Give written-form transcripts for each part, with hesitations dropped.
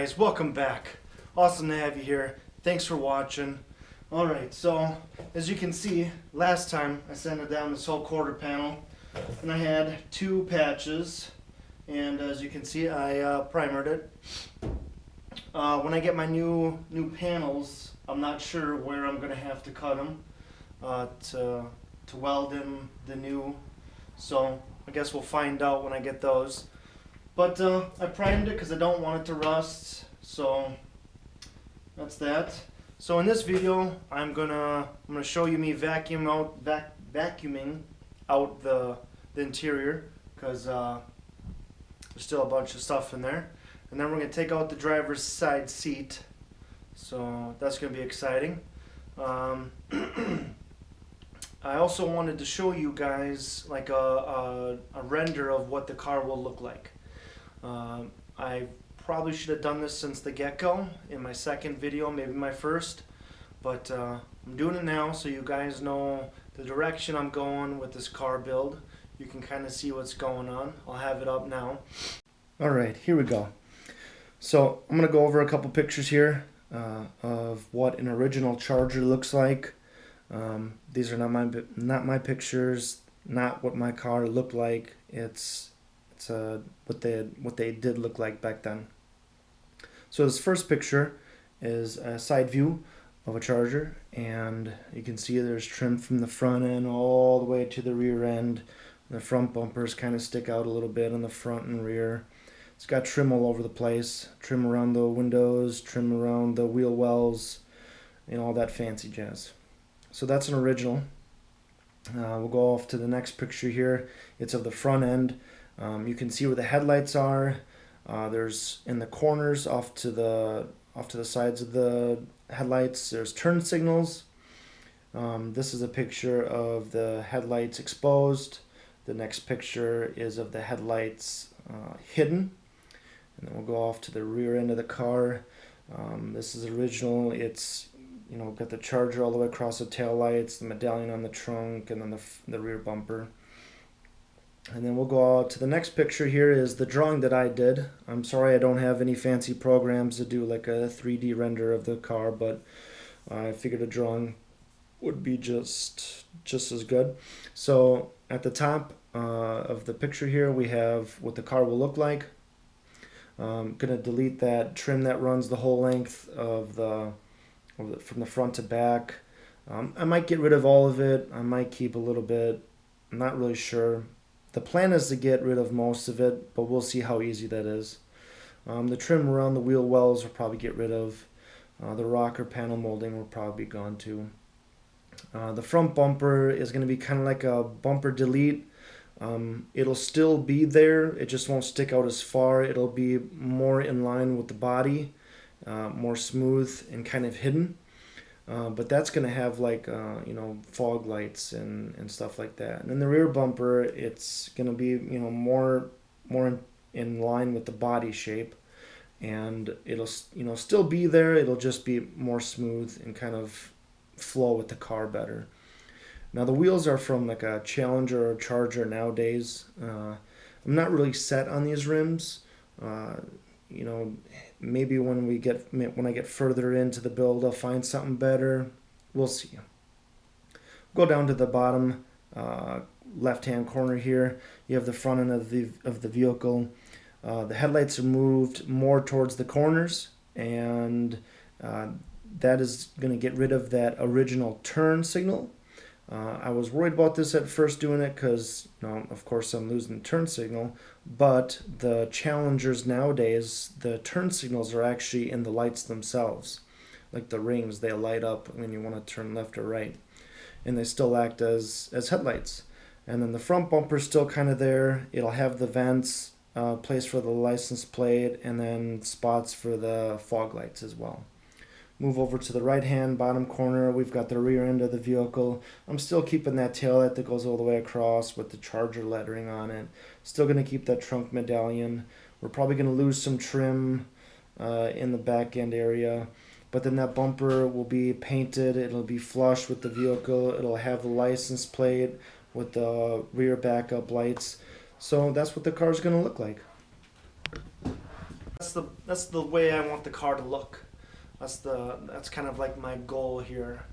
guys, welcome back. Awesome to have you here. Thanks for watching. Alright, so as you can see, last time I sanded down this whole quarter panel and I had two patches, and as you can see I primered it. When I get my new panels, I'm not sure where I'm going to have to cut them to weld in the new, so I guess we'll find out when I get those. But I primed it because I don't want it to rust, so that's that. So in this video, I'm gonna show you me vacuuming out the interior, because there's still a bunch of stuff in there. And then we're gonna take out the driver's side seat, so that's gonna be exciting. I also wanted to show you guys like a render of what the car will look like. I probably should have done this since the get-go in my second video, maybe my first, but I'm doing it now so you guys know the direction I'm going with this car build. You can kind of see what's going on. I'll have it up now. Alright, here we go. So I'm going to go over a couple pictures here of what an original Charger looks like. These are not my pictures, not what my car looked like. It's what they did look like back then. So this first picture is a side view of a Charger, and you can see there's trim from the front end all the way to the rear end. The front bumpers kind of stick out a little bit on the front and rear. It's got trim all over the place, trim around the windows, trim around the wheel wells, and all that fancy jazz. So that's an original. We'll go off to the next picture here. It's of the front end. You can see where the headlights are. There's in the corners off to the sides of the headlights, there's turn signals. This is a picture of the headlights exposed. The next picture is of the headlights hidden. And then we'll go off to the rear end of the car. This is original. It's got the Charger all the way across the tail lights, the medallion on the trunk, and then the rear bumper. And then we'll go out to the next picture. Here is the drawing that I did. I'm sorry I don't have any fancy programs to do like a 3D render of the car, but I figured a drawing would be just as good. So at the top of the picture here, we have what the car will look like. I'm gonna delete that trim that runs the whole length of from the front to back. I might get rid of all of it. I might keep a little bit. I'm not really sure. The plan is to get rid of most of it, but we'll see how easy that is. The trim around the wheel wells will probably get rid of. The rocker panel molding will probably be gone too. The front bumper is going to be kind of like a bumper delete. It'll still be there, it just won't stick out as far. It'll be more in line with the body, more smooth and kind of hidden. But that's going to have like fog lights and stuff like that. And then the rear bumper, it's going to be more in line with the body shape, and it'll still be there. It'll just be more smooth and kind of flow with the car better. Now the wheels are from like a Challenger or Charger nowadays. I'm not really set on these rims. Maybe when I get further into the build, I'll find something better. We'll see. Go down to the bottom left-hand corner here. You have the front end of the vehicle. The headlights are moved more towards the corners, and that is going to get rid of that original turn signal. I was worried about this at first doing it because, of course I'm losing the turn signal, but the Challengers nowadays, the turn signals are actually in the lights themselves. Like the rings, they light up when you want to turn left or right. And they still act as headlights. And then the front bumper's still kind of there. It'll have the vents, place for the license plate, and then spots for the fog lights as well. Move over to the right hand bottom corner, we've got the rear end of the vehicle. I'm still keeping that taillight that goes all the way across with the Charger lettering on it. Still going to keep that trunk medallion. We're probably going to lose some trim in the back end area, but then that bumper will be painted. It'll be flush with the vehicle. It'll have the license plate with the rear backup lights. So that's what the car's going to look like. that's the way I want the car to look. That's kind of like my goal here.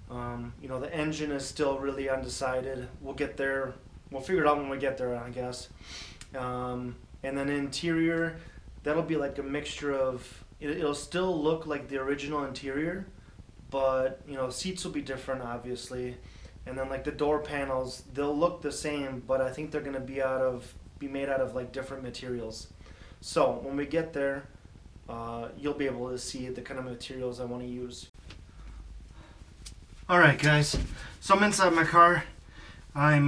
You know, the engine is still really undecided. We'll get there. We'll figure it out when we get there, I guess. And then interior, that'll be like a mixture of. It'll still look like the original interior, but you know, seats will be different, obviously. And then like the door panels, they'll look the same, but I think they're gonna be made out of like different materials. So when we get there, you'll be able to see the kind of materials I want to use. Alright guys, so I'm inside my car. I'm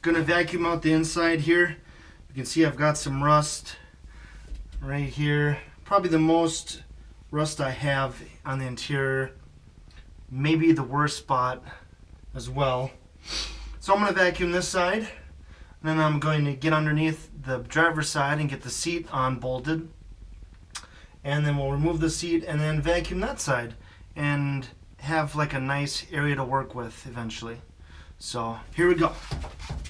gonna vacuum out the inside here. You can see I've got some rust right here. Probably the most rust I have on the interior. Maybe the worst spot as well. So I'm gonna vacuum this side. And then I'm going to get underneath the driver's side and get the seat unbolted. And then we'll remove the seat and then vacuum that side and have like a nice area to work with eventually. So here we go.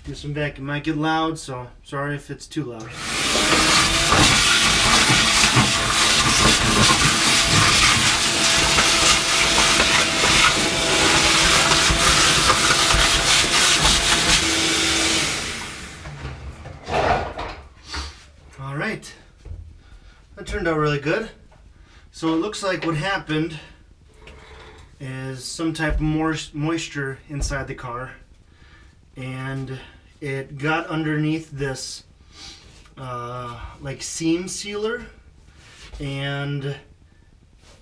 Do some vacuum. Might get loud, so sorry if it's too loud. Alright, that turned out really good. So it looks like what happened is some type of moisture inside the car, and it got underneath this like seam sealer, and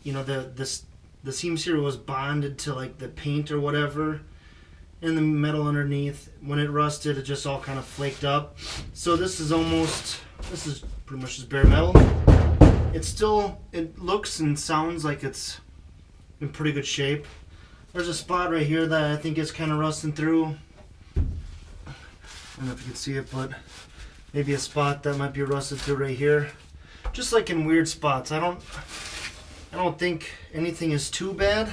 you know the seam sealer was bonded to like the paint or whatever, and the metal underneath, when it rusted, it just all kind of flaked up. So this is pretty much just bare metal. It looks and sounds like it's in pretty good shape. There's a spot right here that I think is kind of rusting through. I don't know if you can see it, but maybe a spot that might be rusted through right here. Just like in weird spots. I don't think anything is too bad,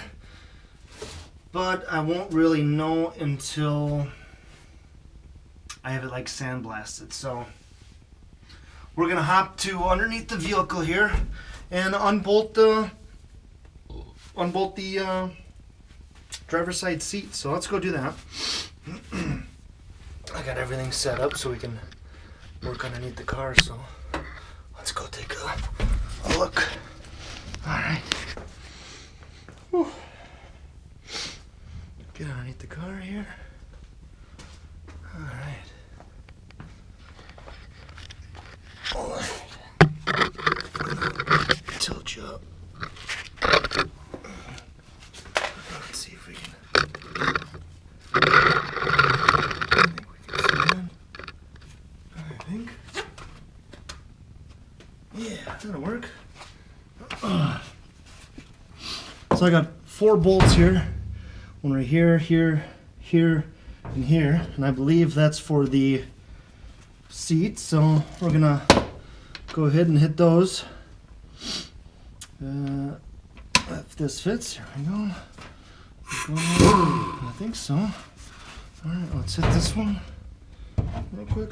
but I won't really know until I have it like sandblasted. So we're gonna hop to underneath the vehicle here and unbolt the driver's side seat. So let's go do that. I got everything set up so we can work underneath the car. So let's go take a look. All right. Whew. Get underneath the car here. All right. All right. Tilt you up. Let's see if we can. I think. Yeah, that'll work. So I got 4 bolts here. One right here, here, here, and here. And I believe that's for the seat. So we're gonna go ahead and hit those. If this fits, here we go. I think so. All right, let's hit this one real quick.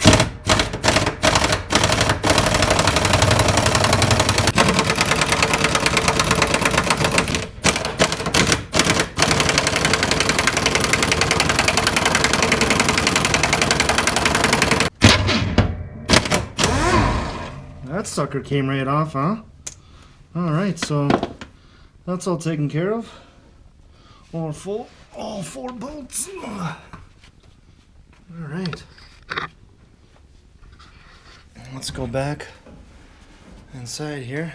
That sucker came right off, huh? Alright, so that's all taken care of. All 4 bolts. Alright. Let's go back inside here.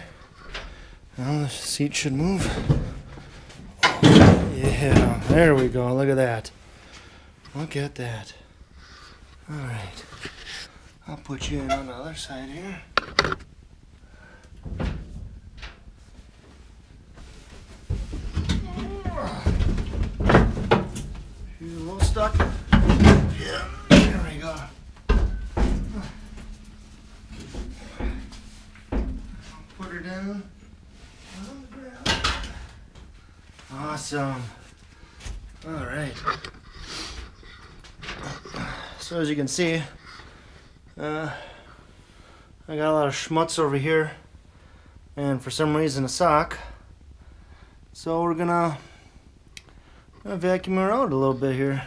Now the seat should move. Yeah, there we go. Look at that. Look at that. Alright. I'll put you in on the other side here. She's a little stuck. Yeah, there we go. Put her down on the ground. Awesome. All right. So as you can see, I got a lot of schmutz over here, and for some reason a sock. So we're gonna vacuum her out a little bit here.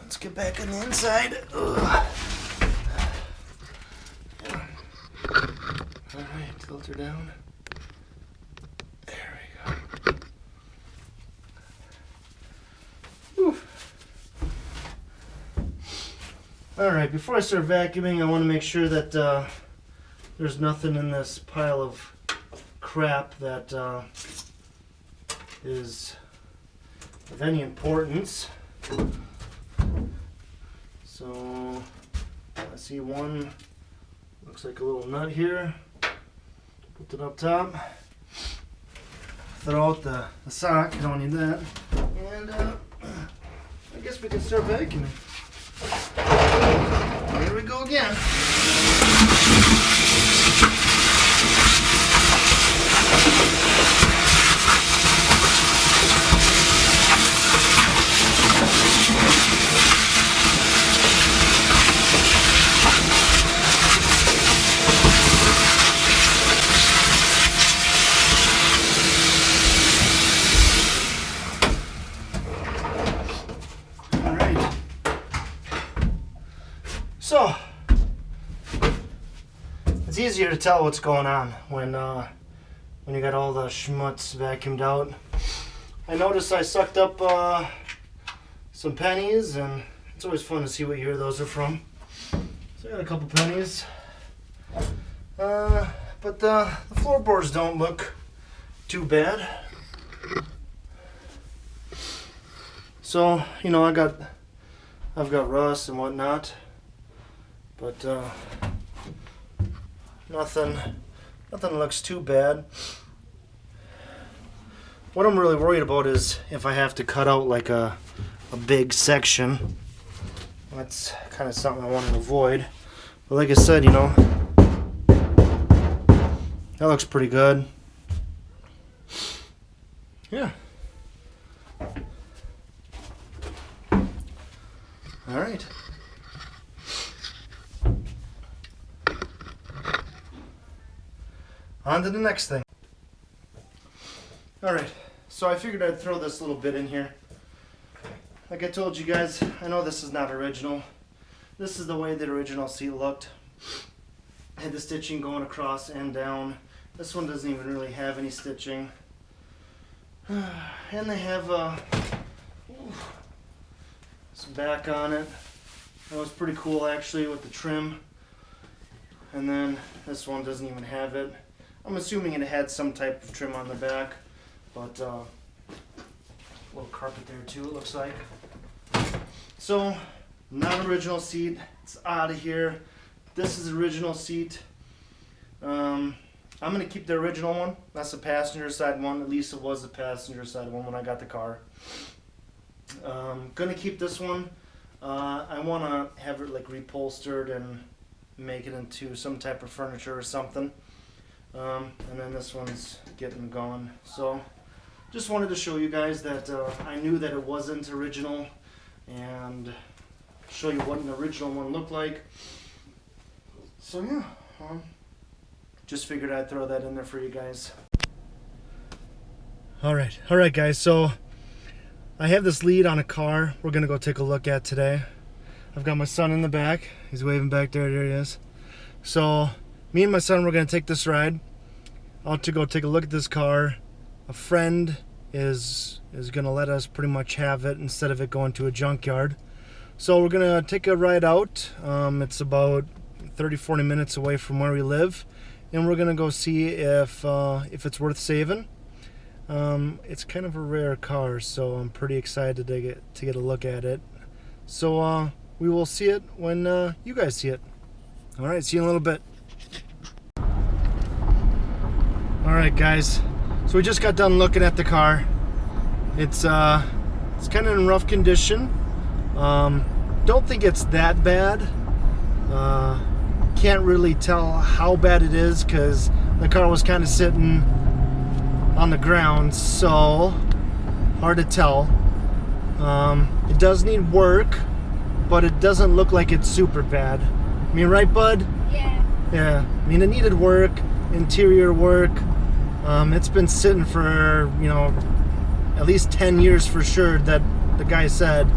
Let's get back on the inside. Ugh. Alright, tilt her down. There we go. Whew. Alright, before I start vacuuming, I want to make sure that there's nothing in this pile of crap that is of any importance. So I see one, looks like a little nut here. Put it up top. Throw out the sock, you don't need that. And I guess we can start vacuuming. Here we go again. So, it's easier to tell what's going on when you got all the schmutz vacuumed out. I noticed I sucked up some pennies, and it's always fun to see what year those are from. So I got a couple pennies. But the floorboards don't look too bad. So, you know, I've got rust and whatnot. But nothing looks too bad. What I'm really worried about is if I have to cut out like a big section. That's kind of something I want to avoid. But like I said, you know, that looks pretty good. Yeah. All right. On to the next thing. Alright, so I figured I'd throw this little bit in here. Like I told you guys, I know this is not original. This is the way the original seat looked. Had the stitching going across and down. This one doesn't even really have any stitching. And they have some back on it. That was pretty cool actually with the trim. And then this one doesn't even have it. I'm assuming it had some type of trim on the back, but a little carpet there too, it looks like. So, not original seat. It's out of here. This is the original seat. I'm going to keep the original one. That's the passenger side one. At least it was the passenger side one when I got the car. Going to keep this one. I want to have it like reupholstered and make it into some type of furniture or something. And then this one's getting gone. So just wanted to show you guys that I knew that it wasn't original and show you what an original one looked like. So yeah, just figured I'd throw that in there for you guys. Alright guys, so I have this lead on a car we're gonna go take a look at today. I've got my son in the back. He's waving back there. There he is. So me and my son, we're gonna take this ride out to go take a look at this car. A friend is gonna let us pretty much have it instead of it going to a junkyard. So we're gonna take a ride out. It's about 30-40 minutes away from where we live, and we're gonna go see if it's worth saving. It's kind of a rare car, so I'm pretty excited to get a look at it. So we will see it when you guys see it. All right, see you in a little bit. All right, guys. So we just got done looking at the car. It's kind of in rough condition. Don't think it's that bad. Can't really tell how bad it is because the car was kind of sitting on the ground, so hard to tell. It does need work, but it doesn't look like it's super bad. I mean, right, bud? Yeah. Yeah. I mean, it needed work. interior work. It's been sitting for, you know, at least 10 years for sure, that the guy said.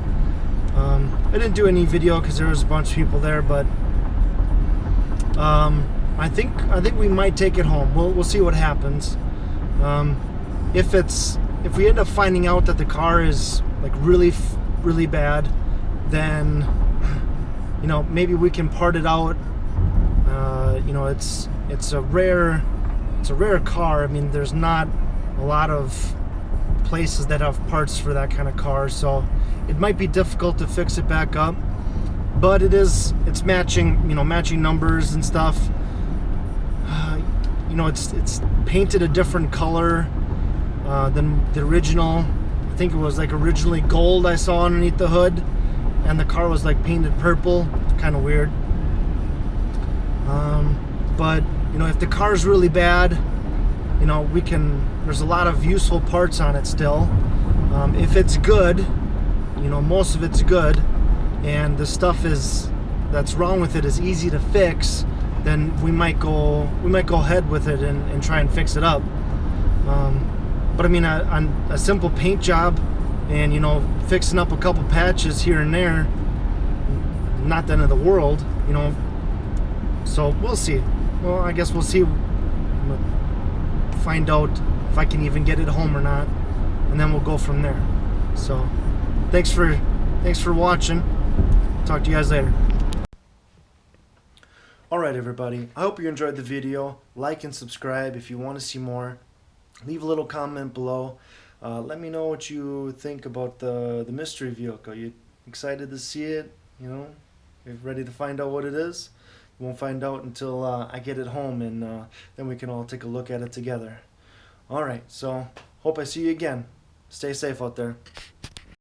I didn't do any video because there was a bunch of people there, but I think we might take it home. We'll see what happens. If we end up finding out that the car is like really bad, then, you know, maybe we can part it out. You know, it's a rare car. I mean, there's not a lot of places that have parts for that kind of car, so it might be difficult to fix it back up. But it's matching, you know, matching numbers and stuff. You know, it's painted a different color than the original. I think it was like originally gold I saw underneath the hood, and the car was like painted purple. It's kind of weird. But you know, if the car's really bad, you know, there's a lot of useful parts on it still. If it's good, you know, most of it's good, and the stuff that's wrong with it is easy to fix, then we might go ahead with it and try and fix it up. But I mean, on a simple paint job and, you know, fixing up a couple patches here and there, not the end of the world, you know. So we'll see. Well, I guess we'll see. Find out if I can even get it home or not, and then we'll go from there. So thanks for watching. Talk to you guys later. Alright everybody, I hope you enjoyed the video. Like and subscribe if you want to see more. Leave a little comment below. Let me know what you think about the mystery vehicle. You excited to see it? You know, you're ready to find out what it is? You won't find out until I get it home, and then we can all take a look at it together. Alright, so hope I see you again. Stay safe out there.